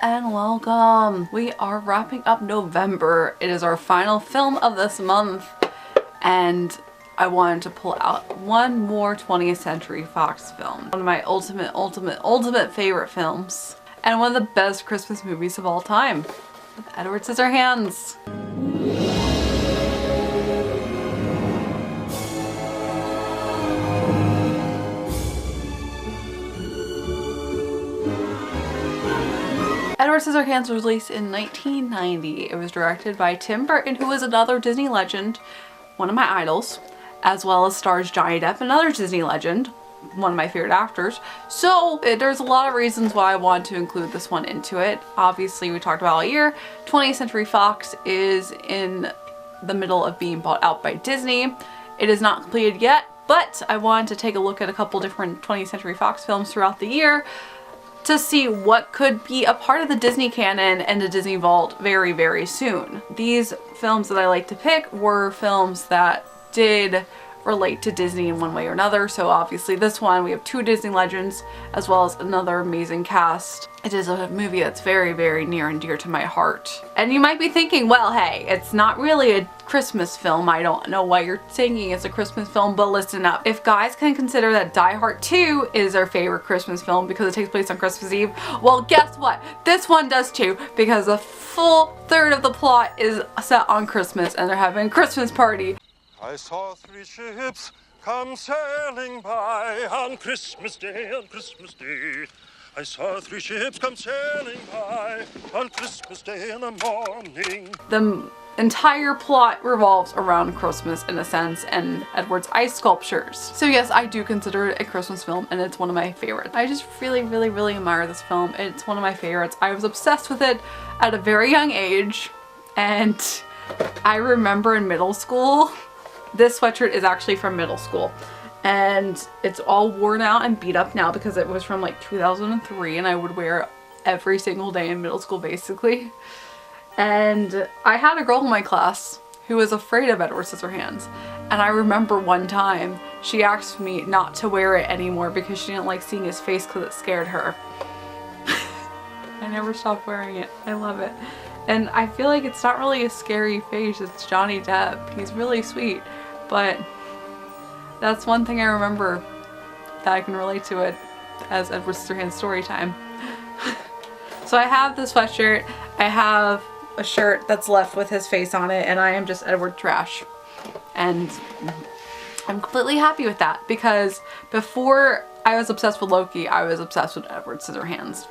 and welcome. We are wrapping up November. It is our final film of this month, and I wanted to pull out one more 20th Century Fox film. One of my ultimate favorite films, and one of the best Christmas movies of all time, with Edward Scissorhands. Edward Scissorhands was released in 1990. It was directed by Tim Burton, who is another Disney legend, one of my idols, as well as stars Johnny Depp, another Disney legend, one of my favorite actors. So there's a lot of reasons why I want to include this one into it. Obviously, we talked about all year, 20th Century Fox is in the middle of being bought out by Disney. It is not completed yet, but I wanted to take a look at a couple different 20th Century Fox films throughout the year to see what could be a part of the Disney canon and the Disney Vault very, very soon. These films that I like to pick were films that did relate to Disney in one way or another. So obviously this one, we have two Disney legends as well as another amazing cast. It is a movie that's very, very near and dear to my heart. And you might be thinking, well, hey, it's not really a Christmas film. I don't know why you're thinking it's a Christmas film, but listen up. If guys can consider that Die Hard 2 is their favorite Christmas film because it takes place on Christmas Eve, well, guess what? This one does too, because a full third of the plot is set on Christmas and they're having a Christmas party. I saw three ships come sailing by on Christmas Day, on Christmas Day. I saw three ships come sailing by on Christmas Day in the morning. The entire plot revolves around Christmas in a sense and Edward's ice sculptures. So yes, I do consider it a Christmas film and it's one of my favorites. I just really, really, really admire this film. It's one of my favorites. I was obsessed with it at a very young age, and I remember in middle school, this sweatshirt is actually from middle school and it's all worn out and beat up now because it was from like 2003 and I would wear it every single day in middle school basically. And I had a girl in my class who was afraid of Edward Scissorhands, and I remember one time she asked me not to wear it anymore because she didn't like seeing his face because it scared her. I never stopped wearing it. I love it. And I feel like it's not really a scary face, it's Johnny Depp. He's really sweet, but that's one thing I remember that I can relate to it as Edward Scissorhands story time. So I have this sweatshirt, I have a shirt that's left with his face on it, and I am just Edward trash. And I'm completely happy with that because before I was obsessed with Loki, I was obsessed with Edward Scissorhands.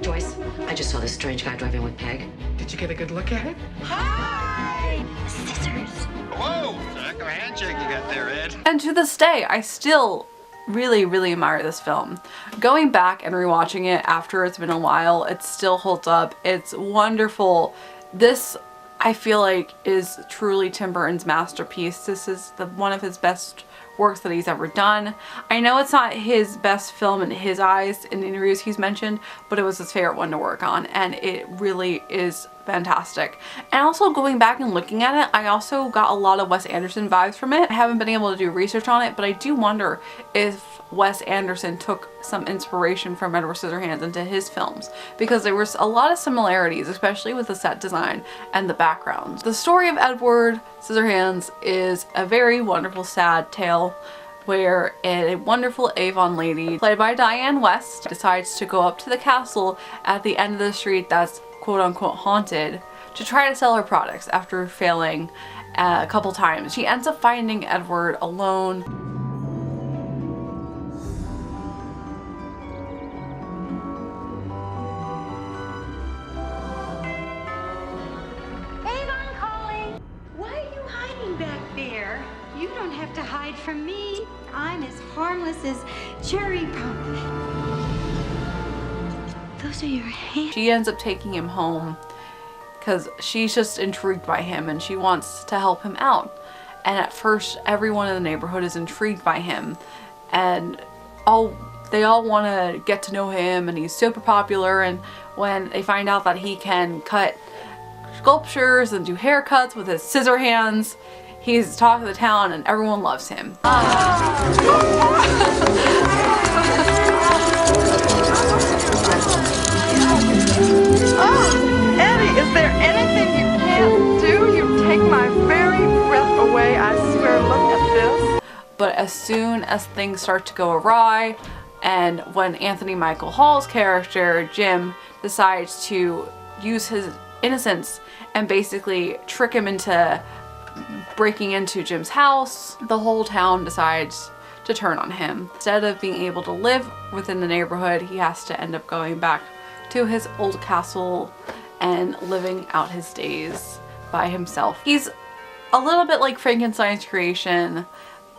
Joyce, I just saw this strange guy driving with Peg. Did you get a good look at it? Hi! Scissors. Whoa! That's a handshake you got there, Ed. And to this day, I still really, really admire this film. Going back and rewatching it after it's been a while, it still holds up. It's wonderful. I feel like is truly Tim Burton's masterpiece. This is one of his best works that he's ever done. I know it's not his best film in his eyes in the interviews he's mentioned, but it was his favorite one to work on, and it really is fantastic. And also going back and looking at it, I also got a lot of Wes Anderson vibes from it. I haven't been able to do research on it, but I do wonder if Wes Anderson took some inspiration from Edward Scissorhands into his films, because there was a lot of similarities, especially with the set design and the backgrounds. The story of Edward Scissorhands is a very wonderful, sad tale where a wonderful Avon lady, played by Diane West, decides to go up to the castle at the end of the street that's quote-unquote haunted to try to sell her products after failing a couple times. She ends up finding Edward alone. You don't have to hide from me. I'm as harmless as cherry pie. Those are your hands. She ends up taking him home because she's just intrigued by him and she wants to help him out. And at first, everyone in the neighborhood is intrigued by him, and they all want to get to know him, and he's super popular. And when they find out that he can cut sculptures and do haircuts with his scissor hands, he's the talk of the town and everyone loves him. Is there anything you can't do? You take my very breath away, I swear. Look at this. But as soon as things start to go awry, and when Anthony Michael Hall's character, Jim, decides to use his innocence and basically trick him into breaking into Jim's house, the whole town decides to turn on him. Instead of being able to live within the neighborhood, he has to end up going back to his old castle and living out his days by himself. He's a little bit like Frankenstein's creation.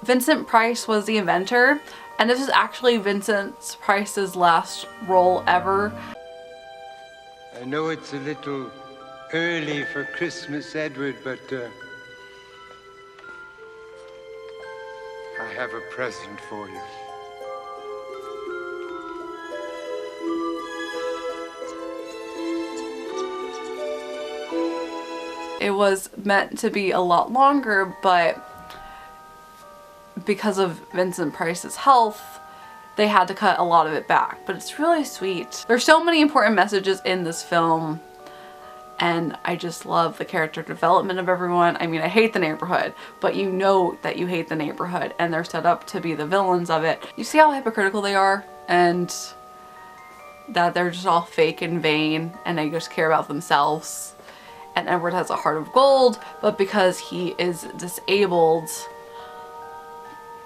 Vincent Price was the inventor, and this is actually Vincent Price's last role ever. I know it's a little early for Christmas, Edward, but I have a present for you. It was meant to be a lot longer, but because of Vincent Price's health, they had to cut a lot of it back. But it's really sweet. There's so many important messages in this film, and I just love the character development of everyone. I mean, I hate the neighborhood, but you know that you hate the neighborhood, and they're set up to be the villains of it. You see how hypocritical they are, and that they're just all fake and vain, and they just care about themselves. And Edward has a heart of gold, but because he is disabled,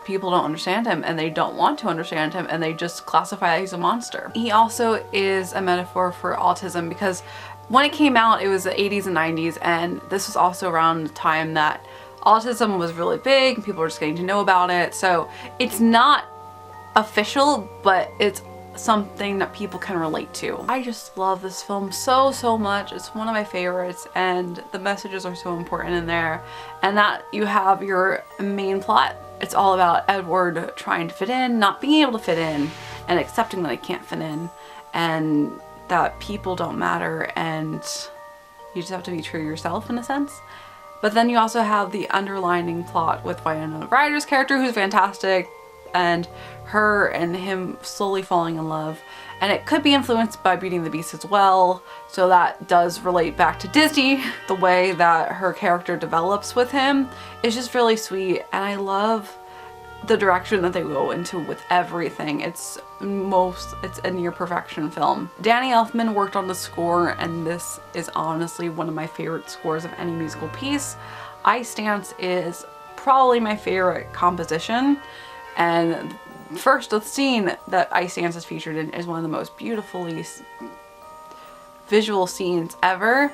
people don't understand him, and they don't want to understand him, and they just classify that he's a monster. He also is a metaphor for autism, because when it came out, it was the 80s and 90s, and this was also around the time that autism was really big, and people were just getting to know about it. So it's not official, but it's something that people can relate to. I just love this film so much. It's one of my favorites, and the messages are so important in there. And that you have your main plot. It's all about Edward trying to fit in, not being able to fit in, and accepting that he can't fit in, and that people don't matter, and you just have to be true to yourself in a sense. But then you also have the underlining plot with Winona Ryder's character, who's fantastic, and her and him slowly falling in love. And it could be influenced by Beauty and the Beast as well, so that does relate back to Disney. The way that her character develops with him is just really sweet, and I love the direction that they go into with everything. It's a near perfection film. Danny Elfman worked on the score, and this is honestly one of my favorite scores of any musical piece. Ice Dance is probably my favorite composition, and first, the scene that Ice Dance is featured in is one of the most beautifully visual scenes ever.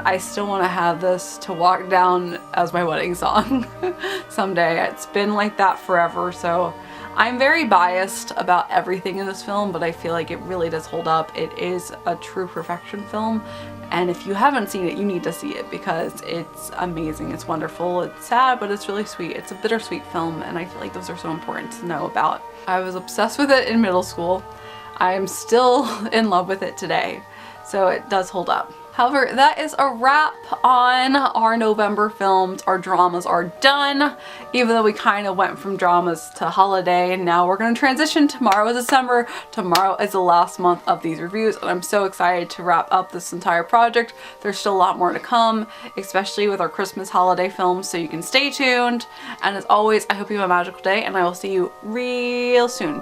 I still want to have this to walk down as my wedding song someday. It's been like that forever, so I'm very biased about everything in this film, but I feel like it really does hold up. It is a true perfection film, and if you haven't seen it, you need to see it because it's amazing. It's wonderful. It's sad, but it's really sweet. It's a bittersweet film, and I feel like those are so important to know about. I was obsessed with it in middle school. I am still in love with it today, so it does hold up. However, that is a wrap on our November films. Our dramas are done, even though we kind of went from dramas to holiday, and now we're going to transition. Tomorrow is December. Tomorrow is the last month of these reviews, and I'm so excited to wrap up this entire project. There's still a lot more to come, especially with our Christmas holiday films, so you can stay tuned. And as always, I hope you have a magical day, and I will see you real soon.